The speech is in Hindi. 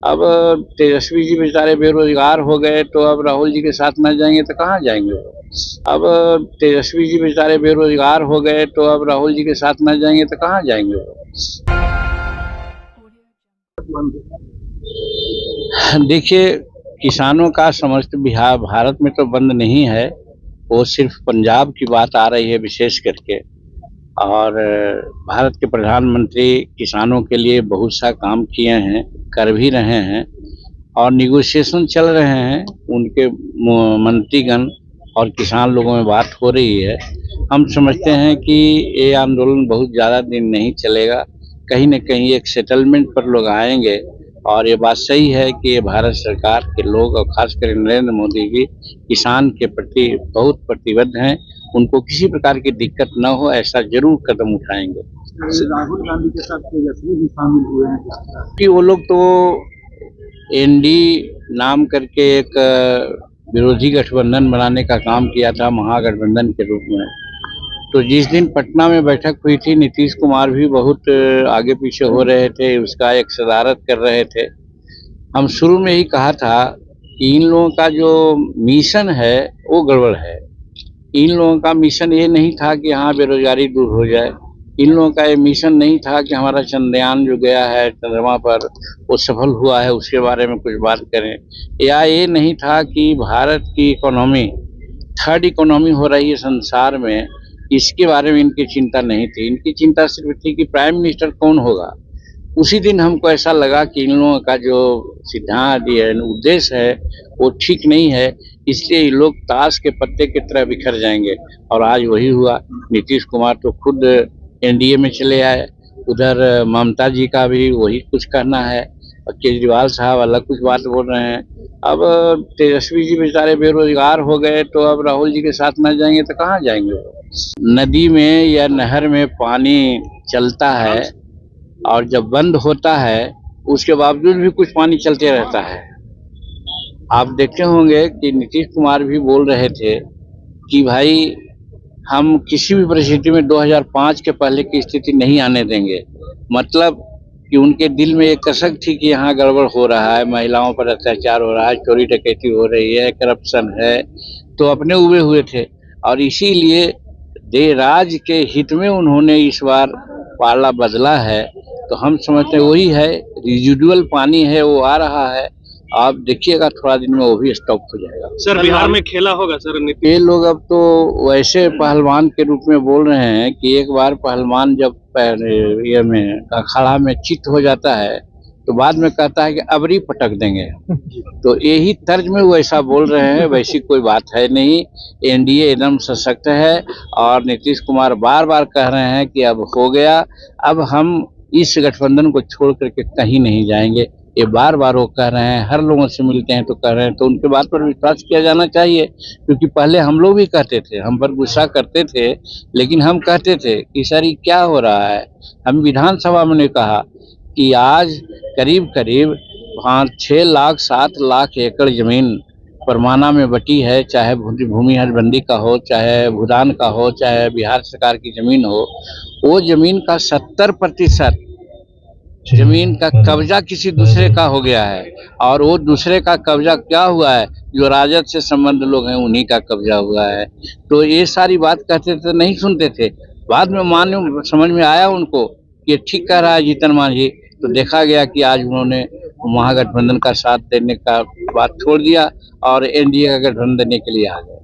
अब तेजस्वी जी बेचारे बेरोजगार हो गए, तो अब राहुल जी के साथ न जाएंगे तो कहाँ जाएंगे वो। अब तेजस्वी जी बेचारे बेरोजगार हो गए, तो अब राहुल जी के साथ न जाएंगे तो कहाँ जाएंगे वो। देखिए, किसानों का समस्त बिहार भारत में तो बंद नहीं है, वो सिर्फ पंजाब की बात आ रही है विशेष करके। और भारत के प्रधानमंत्री किसानों के लिए बहुत सा काम किए हैं, कर भी रहे हैं, और निगोशिएशन चल रहे हैं उनके मंत्रीगण और किसान लोगों में बात हो रही है। हम समझते हैं कि ये आंदोलन बहुत ज़्यादा दिन नहीं चलेगा, कहीं न कहीं एक सेटलमेंट पर लोग आएंगे। और ये बात सही है कि ये भारत सरकार के लोग और खासकर नरेंद्र मोदी जी किसान के प्रति बहुत प्रतिबद्ध हैं, उनको किसी प्रकार की दिक्कत न हो ऐसा जरूर कदम उठाएंगे। राहुल गांधी के साथ तेजस्वी भी शामिल हुए हैं कि वो लोग तो एनडी नाम करके एक विरोधी गठबंधन बनाने का काम किया था महागठबंधन के रूप में। तो जिस दिन पटना में बैठक हुई थी, नीतीश कुमार भी बहुत आगे पीछे हो रहे थे, उसका एक सदारत कर रहे थे। हम शुरू में ही कहा था कि इन लोगों का जो मिशन है वो गड़बड़ है। इन लोगों का मिशन ये नहीं था कि यहाँ बेरोजगारी दूर हो जाए। इन लोगों का ये मिशन नहीं था कि हमारा चंद्रयान जो गया है चंद्रमा पर वो सफल हुआ है उसके बारे में कुछ बात करें, या ये नहीं था कि भारत की इकोनॉमी थर्ड इकोनॉमी हो रही है संसार में, इसके बारे में इनकी चिंता नहीं थी। इनकी चिंता सिर्फ थी कि प्राइम मिनिस्टर कौन होगा। उसी दिन हमको ऐसा लगा कि इन लोगों का जो सिद्धांत ये उद्देश्य है वो ठीक नहीं है, इसलिए ये लोग ताश के पत्ते की तरह बिखर जाएंगे। और आज वही हुआ। नीतीश कुमार तो खुद एनडीए में चले आए, उधर ममता जी का भी वही कुछ कहना है, और केजरीवाल साहब अलग कुछ बात बोल रहे हैं। अब तेजस्वी जी बेचारे बेरोजगार हो गए, तो अब राहुल जी के साथ न जाएंगे तो कहाँ जाएंगे वो। नदी में या नहर में पानी चलता है और जब बंद होता है उसके बावजूद भी कुछ पानी चलते रहता है। आप देखते होंगे कि नीतीश कुमार भी बोल रहे थे कि भाई हम किसी भी परिस्थिति में 2005 के पहले की स्थिति नहीं आने देंगे। मतलब कि उनके दिल में एक कसक थी कि यहाँ गड़बड़ हो रहा है, महिलाओं पर अत्याचार हो रहा है, चोरी डकैती हो रही है, करप्शन है, तो अपने उबे हुए थे। और इसीलिए देश के हित में उन्होंने इस बार पाला बदला है। तो हम समझते हैं वही है, रिजिडुअल पानी है वो आ रहा है। आप देखिएगा थोड़ा दिन में वो भी स्टॉप हो जाएगा। सर बिहार में खेला होगा सर ये लोग अब तो वैसे पहलवान के रूप में बोल रहे हैं कि एक बार पहलवान जब ये में अखाड़ा में चित हो जाता है तो बाद में कहता है कि अबरी पटक देंगे। तो यही तर्ज में वो ऐसा बोल रहे हैं, वैसी कोई बात है नहीं। एनडीए एकदम सशक्त है और नीतीश कुमार बार बार कह रहे हैं कि अब हो गया, अब हम इस गठबंधन को छोड़ करके कहीं नहीं जाएंगे। ये बार बार वो कह रहे हैं, हर लोगों से मिलते हैं तो कह रहे हैं, तो उनके बात पर विश्वास किया जाना चाहिए। क्योंकि पहले हम लोग भी कहते थे, हम पर गुस्सा करते थे, लेकिन हम कहते थे कि सर ये क्या हो रहा है। हम विधानसभा में ने कहा कि आज करीब करीब 5-6 लाख 7 लाख एकड़ जमीन परमाना में बटी है, चाहे भूमि हदबंदी का हो, चाहे भूदान का हो, चाहे बिहार सरकार की जमीन हो। वो जमीन का 70% जमीन का कब्जा किसी दूसरे का हो गया है। और वो दूसरे का कब्जा क्या हुआ है, जो राजद से संबंध लोग हैं उन्हीं का कब्जा हुआ है। तो ये सारी बात कहते थे, नहीं सुनते थे। बाद में मान्य समझ में आया उनको कि ठीक कह रहा है जीतन मांझी। तो देखा गया कि आज उन्होंने महागठबंधन का साथ देने का बात छोड़ दिया और एनडीए का गठबंधन देने के लिए आ गए।